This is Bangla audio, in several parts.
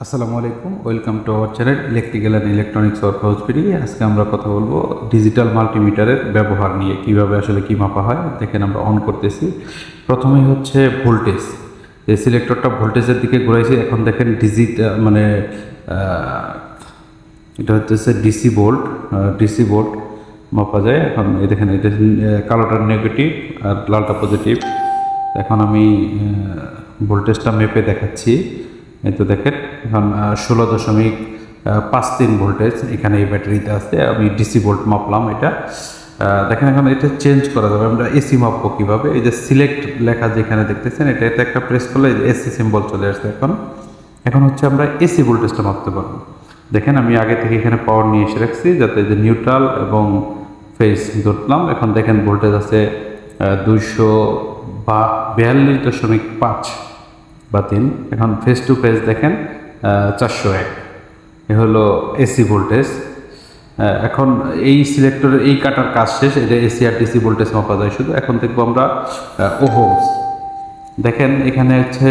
আসসালামু আলাইকুম, welcome to our channel electrical and electronics workhouse video. আজকে আমরা কথা বলবো ডিজিটাল মাল্টিমিটারের ব্যবহার নিয়ে, কিভাবে আসলে কি মাপা হয়। দেখেন আমরা অন করতেছি। প্রথমেই হচ্ছে ভোল্টেজ, এই সিলেক্টরটা ভোল্টেজের দিকে ঘুরাইছি। এখন দেখেন এটা হচ্ছে ডিসি ভোল্ট মাপা যায়। এখন এই দেখেন, এটা কালোটা নেগেটিভ আর লালটা পজিটিভ। এখন আমি ভোল্টেজটা মেপে দেখাচ্ছি। এই তো দেখেন, এখন 16.53 ভোল্টেজ এখানে এই ব্যাটারিতে আছে। আমি ডিসি ভোল্ট মাপলাম এটা। দেখেন এখন এটা চেঞ্জ করা যাবে। আমরা এসি মাপবো কীভাবে? এই যে সিলেক্ট লেখা যেখানে দেখতেছেন, এটাতে একটা প্রেস করলে এসি সিম্বল চলে আসছে। এখন হচ্ছে আমরা এসি ভোল্টেজটা মাপতে পারবো। দেখেন আমি আগে থেকে এখানে পাওয়ার নিয়ে এসে রাখছি, যাতে যে নিউট্রাল এবং ফেজ ধরলাম। এখন দেখেন ভোল্টেজ আছে 242.5 বা 3। এখন ফেস টু ফেস দেখেন 401। এ হলো এসি ভোল্টেজ। এখন এই সিলেক্টরের এই কাটার কাজ শেষ। এটা এসি আর ডিসি ভোল্টেজ মাপা যায় শুধু। এখন দেখবো আমরা ওহমস। দেখেন এখানে হচ্ছে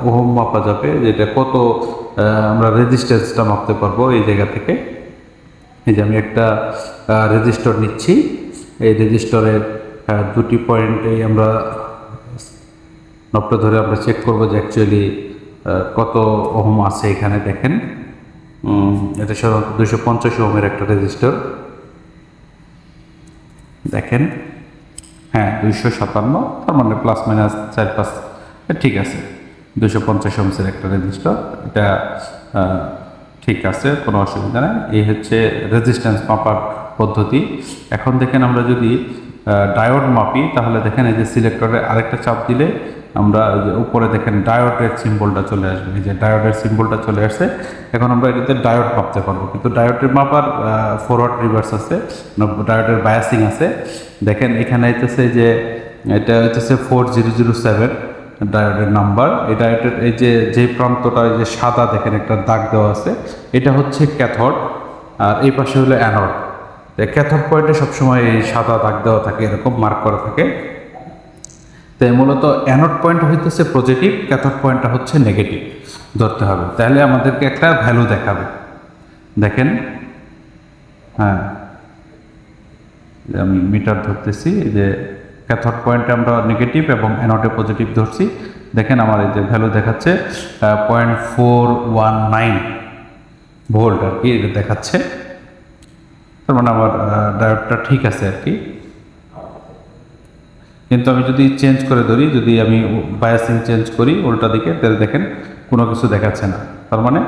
ওহম মাপা যাবে, যেটা কত আমরা রেজিস্ট্যান্সটা মাপতে পারবো এই জায়গা থেকে। এই যে আমি একটা রেজিস্টর নিচ্ছি। এই রেজিস্টরের দুটি পয়েন্টেই আমরা নবটা ধরে আমরা চেক করবো যে অ্যাকচুয়ালি কত ওহম আছে এখানে। দেখেন এটা সাধারণত 250 ওহমের একটা রেজিস্টর। দেখেন হ্যাঁ 257, তার মানে প্লাস মাইনাস 4-5 ঠিক আছে। 250 ওহমের একটা রেজিস্টর, এটা ঠিক আছে, কোনো অসুবিধা নেই। এই হচ্ছে রেজিস্ট্যান্স মাপার পদ্ধতি। এখন দেখেন আমরা যদি ডায়োড মাপি, তাহলে দেখেন এই যে সিলেক্টরে আরেকটা চাপ দিলে আমরা উপরে দেখেন ডায়োডের সিম্বলটা চলে আসবে। এই যে ডায়োডের সিম্বলটা চলে আসছে। এখন আমরা এটাতে ডায়োড মাপতে পারবো, কিন্তু ডায়োডের মাপার ফরওয়ার্ড রিভার্স আছে, ডায়োডের বায়াসিং আছে। দেখেন এখানে হইতেছে যে এটা হচ্ছে 4007 ডায়োডের নাম্বার। এই ডায়োডের এই যে প্রান্তটা, এই যে সাদা দেখেন একটা দাগ দেওয়া আছে, এটা হচ্ছে ক্যাথড, আর এই পাশে হলো অ্যানোড। ক্যাথড পয়েন্টে সবসময় এই সাদা দাগ দেওয়া থাকে, এরকম মার্ক করা থাকে। তাই মূলত অ্যানোড পয়েন্ট হইতেছে পজিটিভ, ক্যাথড পয়েন্টটা হচ্ছে নেগেটিভ ধরতে হবে, তাহলে আমাদেরকে একটা ভ্যালু দেখাবে। দেখেন হ্যাঁ, আমি মিটার ধরতেছি, যে ক্যাথড পয়েন্টে আমরা নেগেটিভ এবং অ্যানোডে পজিটিভ ধরছি। দেখেন আমার এই যে ভ্যালু দেখাচ্ছে 0.419 ভোল্ট আর কি, এটা দেখাচ্ছে। তার মানে আমার ডায়োডটা ঠিক আছে আর কি। কিন্তু আমি যদি চেঞ্জ করে ধরি, যদি আমি বায়াসিং চেঞ্জ করি উল্টা দিকে, তাহলে দেখেন কোনো কিছু দেখাচ্ছে না। তার মানে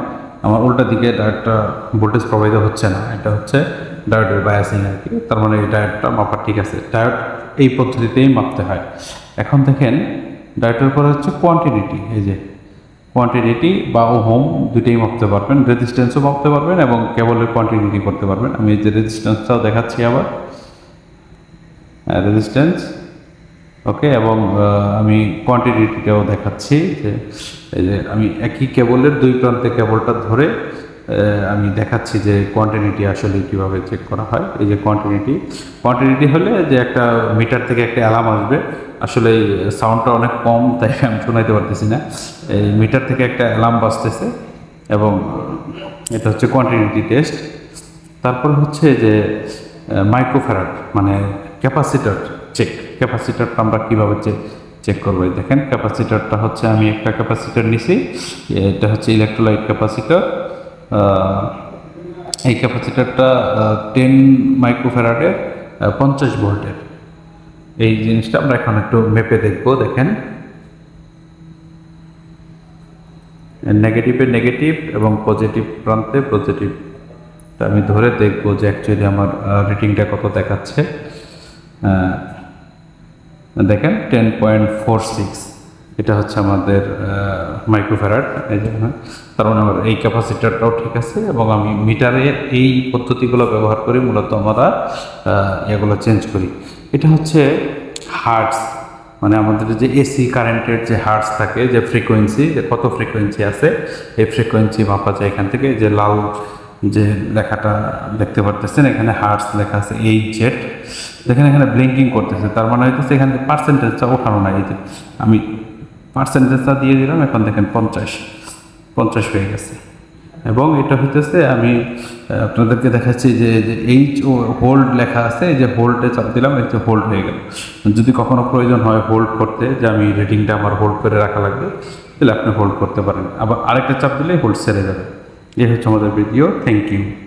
আমার উল্টা দিকে ডায়োডটা ভোল্টেজ প্রবাহিত হচ্ছে না। এটা হচ্ছে ডায়োডের বায়াসিং আর কি। তার মানে এই ডায়োডটা মাপা ঠিক আছে। ডায়োড এই পদ্ধতিতেই মাপতে হয়। এখন দেখেন ডায়োডের পরে হচ্ছে কোয়ান্টিটি। এই যে কোয়ান্টিটি বা ওহম দুটোই মাপতে পারবেন, রেজিস্ট্যান্সও মাপতে পারবেন এবং কেবলের কোয়ান্টিটি করতে পারবেন। আমি এই যে রেজিস্ট্যান্সটাও দেখাচ্ছি আবার, রেজিস্ট্যান্স ওকে, এবং আমি কোয়ান্টিটিটাও দেখাচ্ছি। যে এই যে আমি একই কেবলের দুই প্রান্তে কেবলটা ধরে আমি দেখাচ্ছি যে কোয়ান্টিটি আসলে কীভাবে চেক করা হয়। এই যে কোয়ান্টিটি হলে যে একটা মিটার থেকে একটা অ্যালার্ম আসবে। আসলে এই সাউন্ডটা অনেক কম, তাই আমি শোনাইতে পারতেছি না। এই মিটার থেকে একটা অ্যালার্ম বাজতেছে, এবং এটা হচ্ছে কোয়ান্টিটি টেস্ট। তারপর হচ্ছে যে মাইক্রোফ্যারাড মানে ক্যাপাসিটার চেক। ক্যাপাসিটারটা আমরা কীভাবে চেক করবো? দেখেন ক্যাপাসিটারটা হচ্ছে, আমি একটা ক্যাপাসিটার নিছি, এটা হচ্ছে ইলেকট্রোলাইট ক্যাপাসিটার। এই ক্যাপাসিটারটা 10 মাইক্রোফ্যারাডের 50 ভোল্টের। এই জিনিসটা আমরা এখন একটু মেপে দেখবো। দেখেন নেগেটিভে নেগেটিভ এবং পজিটিভ প্রান্তে পজিটিভটা আমি ধরে দেখবো যে অ্যাকচুয়ালি আমার রিডিংটা কত দেখাচ্ছে। দেখেন 10.46, এটা হচ্ছে আমাদের মাইক্রোফ্যারাড। এই যে তার মানে আমার এই ক্যাপাসিটারটাও ঠিক আছে, এবং আমি মিটারের এই পদ্ধতিগুলো ব্যবহার করি, মূলত আমরা এগুলো চেঞ্জ করি। এটা হচ্ছে হার্টস, মানে আমাদের যে এসি কারেন্টের যে হার্টস থাকে, যে ফ্রিকোয়েন্সি, যে কত ফ্রিকোয়েন্সি আছে, এই ফ্রিকোয়েন্সি মাপা যায় এখান থেকে। যে লাল যে লেখাটা দেখতে পারতেছেন, এখানে হার্টস লেখা আছে HZ। দেখেন এখানে ব্লিঙ্কিং করতেছে, তার মানে হইতেছে এখানে পার্সেন্টেজটা ওঠানো নাই। এই যে আমি পার্সেন্টেজটা দিয়ে দিলাম, এখন দেখেন 50। 50 হয়ে গেছে। এবং এটা হইতেছে আমি আপনাদেরকে দেখাচ্ছি যে এইচ ও হোল্ড লেখা আছে, এই যে হোল্ডে চাপ দিলাম, এই যে হোল্ড হয়ে গেল। যদি কখনো প্রয়োজন হয় হোল্ড করতে, যে আমি রেটিংটা আমার হোল্ড করে রাখা লাগবে, তাহলে আপনি হোল্ড করতে পারেন। আবার আরেকটা চাপ দিলে হোল্ড ছেড়ে যাবে। এই হচ্ছে আমাদের ভিডিও। Thank you.